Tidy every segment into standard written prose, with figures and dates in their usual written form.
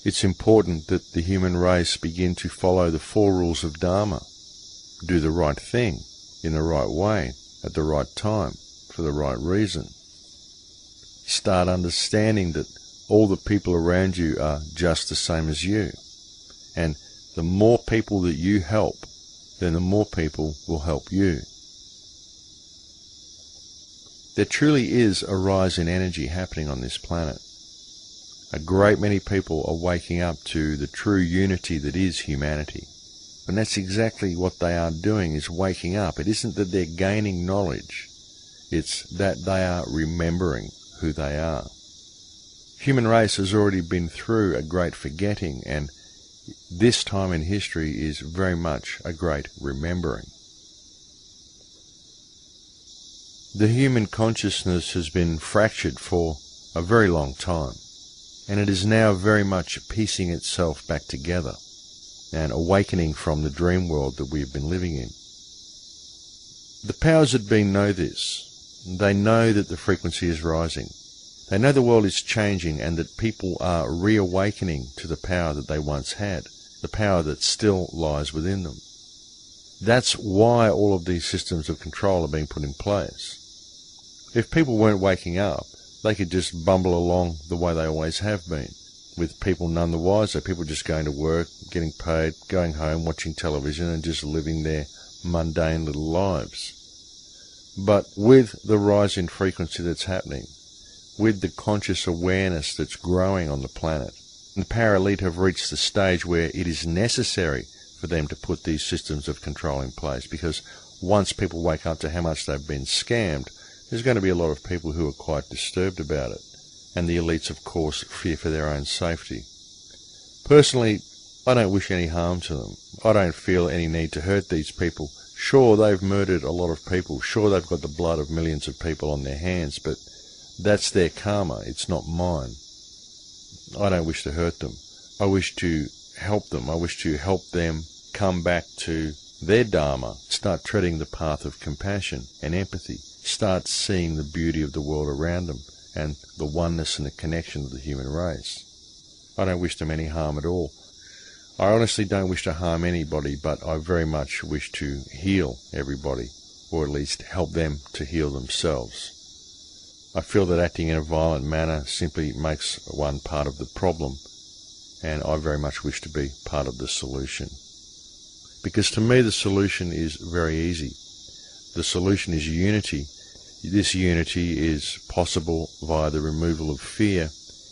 it's important that the human race begin to follow the 4 rules of Dharma. Do the right thing, in the right way, at the right time, for the right reason. Start understanding that all the people around you are just the same as you. And the more people that you help, then the more people will help you. There truly is a rise in energy happening on this planet. A great many people are waking up to the true unity that is humanity. And that's exactly what they are doing, is waking up. It isn't that they're gaining knowledge. It's that they are remembering who they are. Human race has already been through a great forgetting, and this time in history is very much a great remembering. The human consciousness has been fractured for a very long time, and it is now very much piecing itself back together and awakening from the dream world that we have been living in. The powers that be know this. They know that the frequency is rising. They know the world is changing and that people are reawakening to the power that they once had, the power that still lies within them. That's why all of these systems of control are being put in place. If people weren't waking up, they could just bumble along the way they always have been, with people none the wiser, people just going to work, getting paid, going home, watching television and just living their mundane little lives. But with the rise in frequency that's happening, with the conscious awareness that's growing on the planet, the power elite have reached the stage where it is necessary for them to put these systems of control in place, because once people wake up to how much they've been scammed, there's going to be a lot of people who are quite disturbed about it, and the elites, of course, fear for their own safety. Personally, I don't wish any harm to them. I don't feel any need to hurt these people. Sure, they've murdered a lot of people. Sure, they've got the blood of millions of people on their hands, but that's their karma. It's not mine. I don't wish to hurt them. I wish to help them. I wish to help them come back to their Dharma, start treading the path of compassion and empathy, start seeing the beauty of the world around them and the oneness and the connection of the human race. I don't wish them any harm at all. I honestly don't wish to harm anybody, but I very much wish to heal everybody, or at least help them to heal themselves. I feel that acting in a violent manner simply makes one part of the problem, and I very much wish to be part of the solution. Because to me the solution is very easy. The solution is unity. This unity is possible via the removal of fear,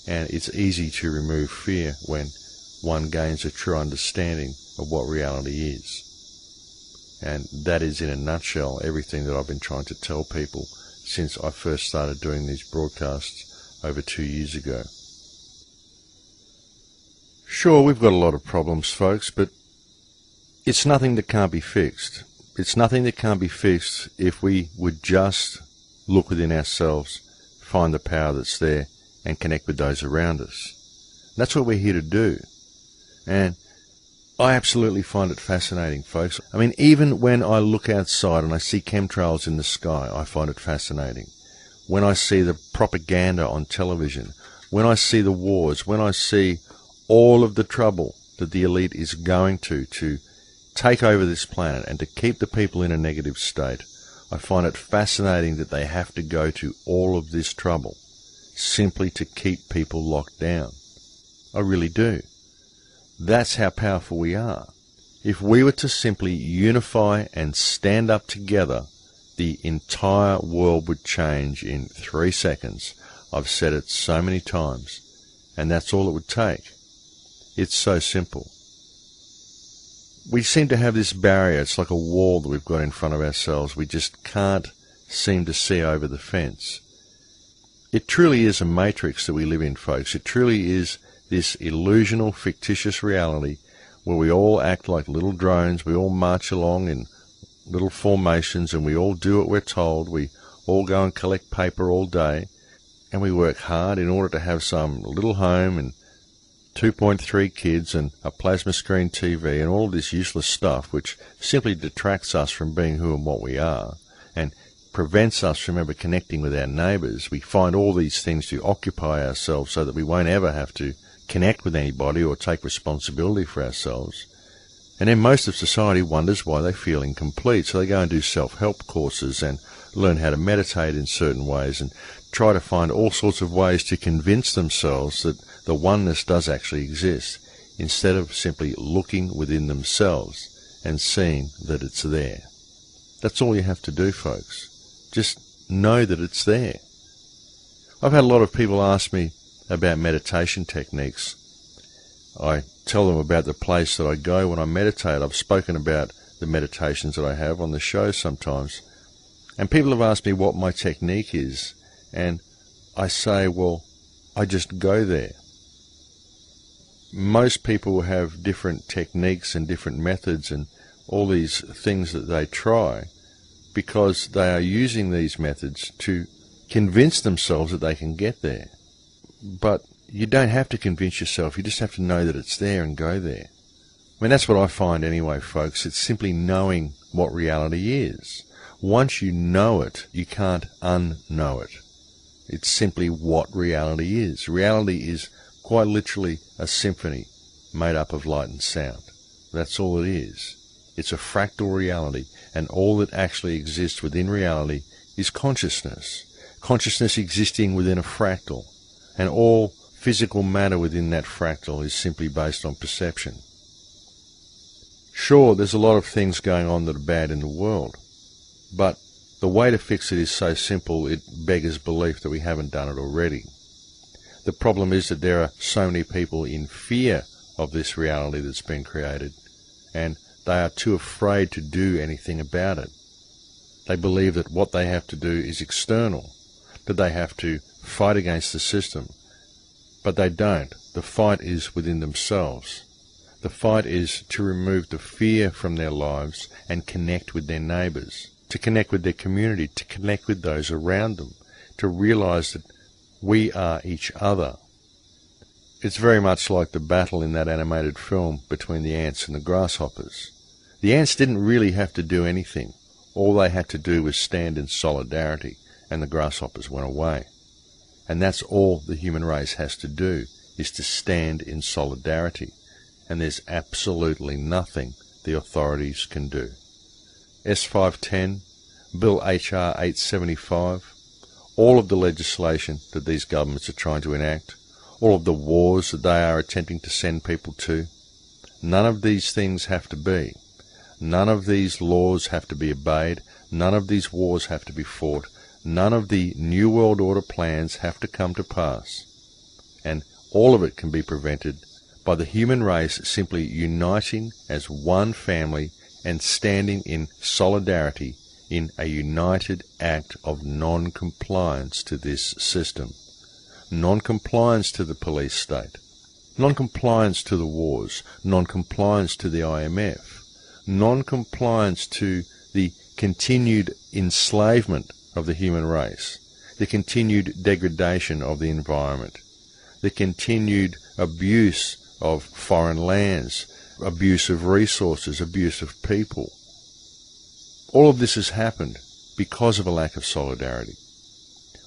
and it's easy to remove fear when one gains a true understanding of what reality is. And that is, in a nutshell, everything that I've been trying to tell people since I first started doing these broadcasts over 2 years ago. Sure, we've got a lot of problems, folks, but it's nothing that can't be fixed. It's nothing that can't be fixed if we would just look within ourselves, find the power that's there, and connect with those around us. That's what we're here to do. And I absolutely find it fascinating, folks. I mean, even when I look outside and I see chemtrails in the sky, I find it fascinating. When I see the propaganda on television, when I see the wars, when I see all of the trouble that the elite is going to take over this planet and to keep the people in a negative state, I find it fascinating that they have to go to all of this trouble simply to keep people locked down. I really do. That's how powerful we are. If we were to simply unify and stand up together, the entire world would change in 3 seconds. I've said it so many times, and that's all it would take. It's so simple. We seem to have this barrier. It's like a wall that we've got in front of ourselves. We just can't seem to see over the fence. It truly is a matrix that we live in, folks. It truly is this illusional, fictitious reality where we all act like little drones. We all march along in little formations and we all do what we're told. We all go and collect paper all day and we work hard in order to have some little home and 2.3 kids and a plasma screen TV and all of this useless stuff which simply detracts us from being who and what we are and prevents us from ever connecting with our neighbours. We find all these things to occupy ourselves so that we won't ever have to connect with anybody or take responsibility for ourselves. And then most of society wonders why they feel incomplete. So they go and do self-help courses and learn how to meditate in certain ways and try to find all sorts of ways to convince themselves that the oneness does actually exist, instead of simply looking within themselves and seeing that it's there. That's all you have to do, folks. Just know that it's there. I've had a lot of people ask me about meditation techniques. I tell them about the place that I go when I meditate. I've spoken about the meditations that I have on the show sometimes. And people have asked me what my technique is. And I say, well, I just go there. Most people have different techniques and different methods and all these things that they try because they are using these methods to convince themselves that they can get there. But you don't have to convince yourself, you just have to know that it's there and go there. I mean, that's what I find anyway, folks. It's simply knowing what reality is. Once you know it, you can't unknow it. It's simply what reality is. Reality is quite literally a symphony made up of light and sound. That's all it is. It's a fractal reality, and all that actually exists within reality is consciousness. Consciousness existing within a fractal, and all physical matter within that fractal is simply based on perception. Sure, there's a lot of things going on that are bad in the world, but the way to fix it is so simple it beggars belief that we haven't done it already. The problem is that there are so many people in fear of this reality that's been created, and they are too afraid to do anything about it. They believe that what they have to do is external, that they have to fight against the system. But they don't. The fight is within themselves. The fight is to remove the fear from their lives and connect with their neighbours, to connect with their community, to connect with those around them, to realise that we are each other. It's very much like the battle in that animated film between the ants and the grasshoppers. The ants didn't really have to do anything. All they had to do was stand in solidarity, and the grasshoppers went away. And that's all the human race has to do, is to stand in solidarity. And there's absolutely nothing the authorities can do. S510, Bill HR 875, all of the legislation that these governments are trying to enact, all of the wars that they are attempting to send people to, none of these things have to be. None of these laws have to be obeyed. None of these wars have to be fought. None of the New World Order plans have to come to pass. And all of it can be prevented by the human race simply uniting as one family and standing in solidarity in a united act of non-compliance to this system. Non-compliance to the police state. Non-compliance to the wars. Non-compliance to the IMF. Non-compliance to the continued enslavement of the human race, the continued degradation of the environment, the continued abuse of foreign lands, abuse of resources, abuse of people. All of this has happened because of a lack of solidarity.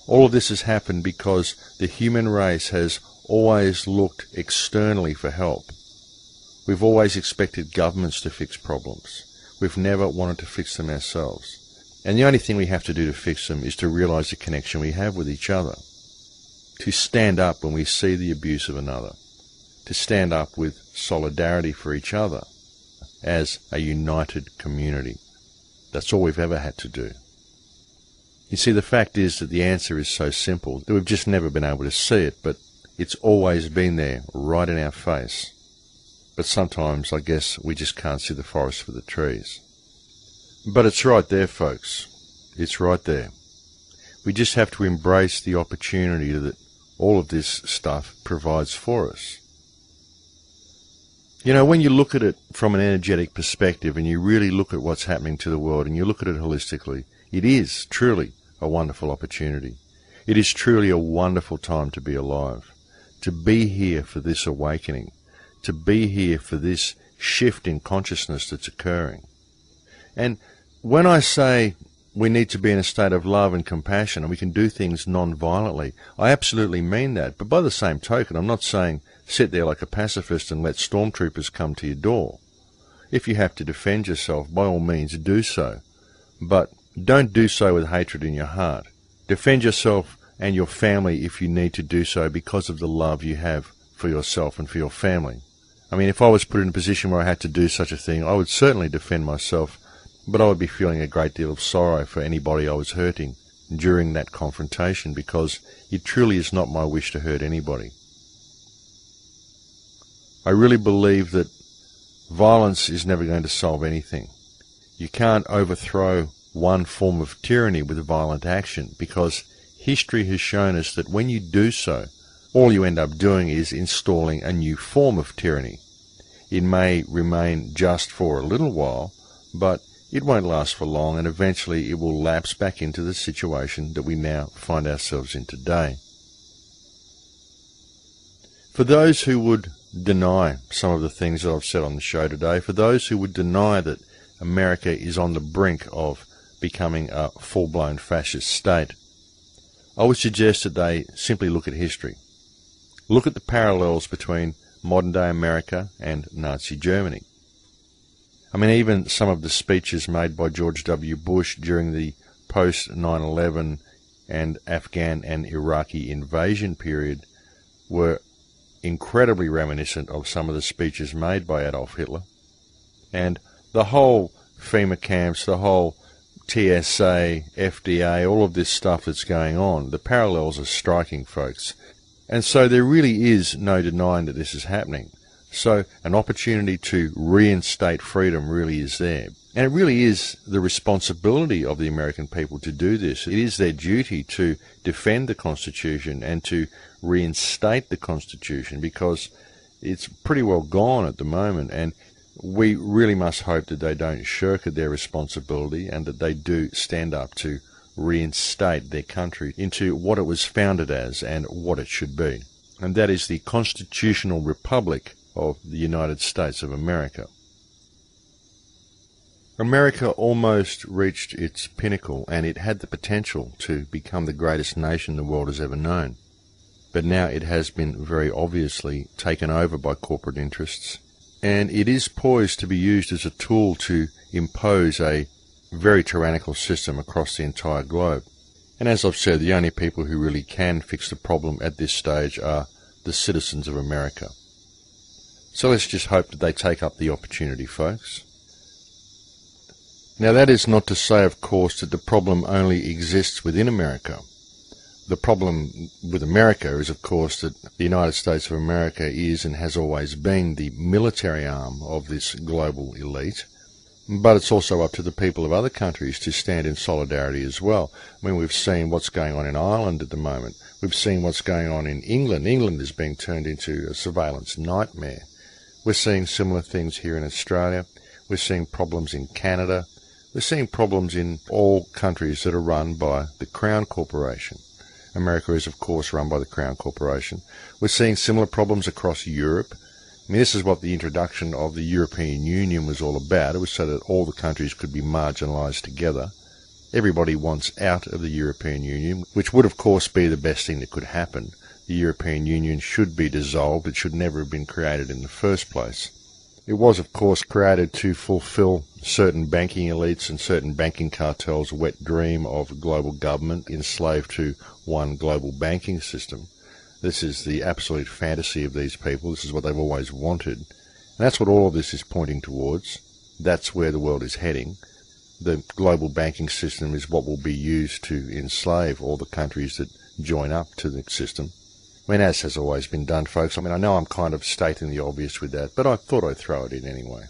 All of this has happened because the human race has always looked externally for help. We've always expected governments to fix problems. We've never wanted to fix them ourselves. And the only thing we have to do to fix them is to realise the connection we have with each other. To stand up when we see the abuse of another. To stand up with solidarity for each other as a united community. That's all we've ever had to do. You see, the fact is that the answer is so simple that we've just never been able to see it, but it's always been there, right in our face. But sometimes, I guess, we just can't see the forest for the trees. But it's right there, folks. It's right there. We just have to embrace the opportunity that all of this stuff provides for us. You know, when you look at it from an energetic perspective and you really look at what's happening to the world and you look at it holistically, it is truly a wonderful opportunity. It is truly a wonderful time to be alive, to be here for this awakening, to be here for this shift in consciousness that's occurring. And when I say we need to be in a state of love and compassion, and we can do things non-violently. I absolutely mean that. But by the same token, I'm not saying sit there like a pacifist and let stormtroopers come to your door. If you have to defend yourself, by all means do so. But don't do so with hatred in your heart. Defend yourself and your family if you need to do so because of the love you have for yourself and for your family. I mean, if I was put in a position where I had to do such a thing, I would certainly defend myself, but I would be feeling a great deal of sorrow for anybody I was hurting during that confrontation, because it truly is not my wish to hurt anybody. I really believe that violence is never going to solve anything. You can't overthrow one form of tyranny with violent action, because history has shown us that when you do so, all you end up doing is installing a new form of tyranny. It may remain just for a little while, but it won't last for long, and eventually it will lapse back into the situation that we now find ourselves in today. For those who would deny some of the things that I've said on the show today, for those who would deny that America is on the brink of becoming a full-blown fascist state, I would suggest that they simply look at history. Look at the parallels between modern-day America and Nazi Germany. I mean, even some of the speeches made by George W. Bush during the post-9/11 and Afghan and Iraqi invasion period were incredibly reminiscent of some of the speeches made by Adolf Hitler. And the whole FEMA camps, the whole TSA, FDA, all of this stuff that's going on, the parallels are striking, folks. And so there really is no denying that this is happening. So an opportunity to reinstate freedom really is there. And it really is the responsibility of the American people to do this. It is their duty to defend the Constitution and to reinstate the Constitution, because it's pretty well gone at the moment, and we really must hope that they don't shirk at their responsibility and that they do stand up to reinstate their country into what it was founded as and what it should be. And that is the constitutional republic of the United States of America. America almost reached its pinnacle, and it had the potential to become the greatest nation the world has ever known. But now it has been very obviously taken over by corporate interests, and it is poised to be used as a tool to impose a very tyrannical system across the entire globe. And as I've said, the only people who really can fix the problem at this stage are the citizens of America. So let's just hope that they take up the opportunity, folks. Now, that is not to say, of course, that the problem only exists within America. The problem with America is, of course, that the United States of America is and has always been the military arm of this global elite. But it's also up to the people of other countries to stand in solidarity as well. I mean, we've seen what's going on in Ireland at the moment. We've seen what's going on in England. England is being turned into a surveillance nightmare. We're seeing similar things here in Australia. We're seeing problems in Canada. We're seeing problems in all countries that are run by the Crown Corporation. America is, of course, run by the Crown Corporation. We're seeing similar problems across Europe. I mean, this is what the introduction of the European Union was all about. It was so that all the countries could be marginalised together. Everybody wants out of the European Union, which would, of course, be the best thing that could happen. The European Union should be dissolved. It should never have been created in the first place. It was, of course, created to fulfill certain banking elites and certain banking cartels' wet dream of global government enslaved to one global banking system. This is the absolute fantasy of these people. This is what they've always wanted. And that's what all of this is pointing towards. That's where the world is heading. The global banking system is what will be used to enslave all the countries that join up to the system. I mean, as has always been done, folks. I mean, I know I'm kind of stating the obvious with that, but I thought I'd throw it in anyway.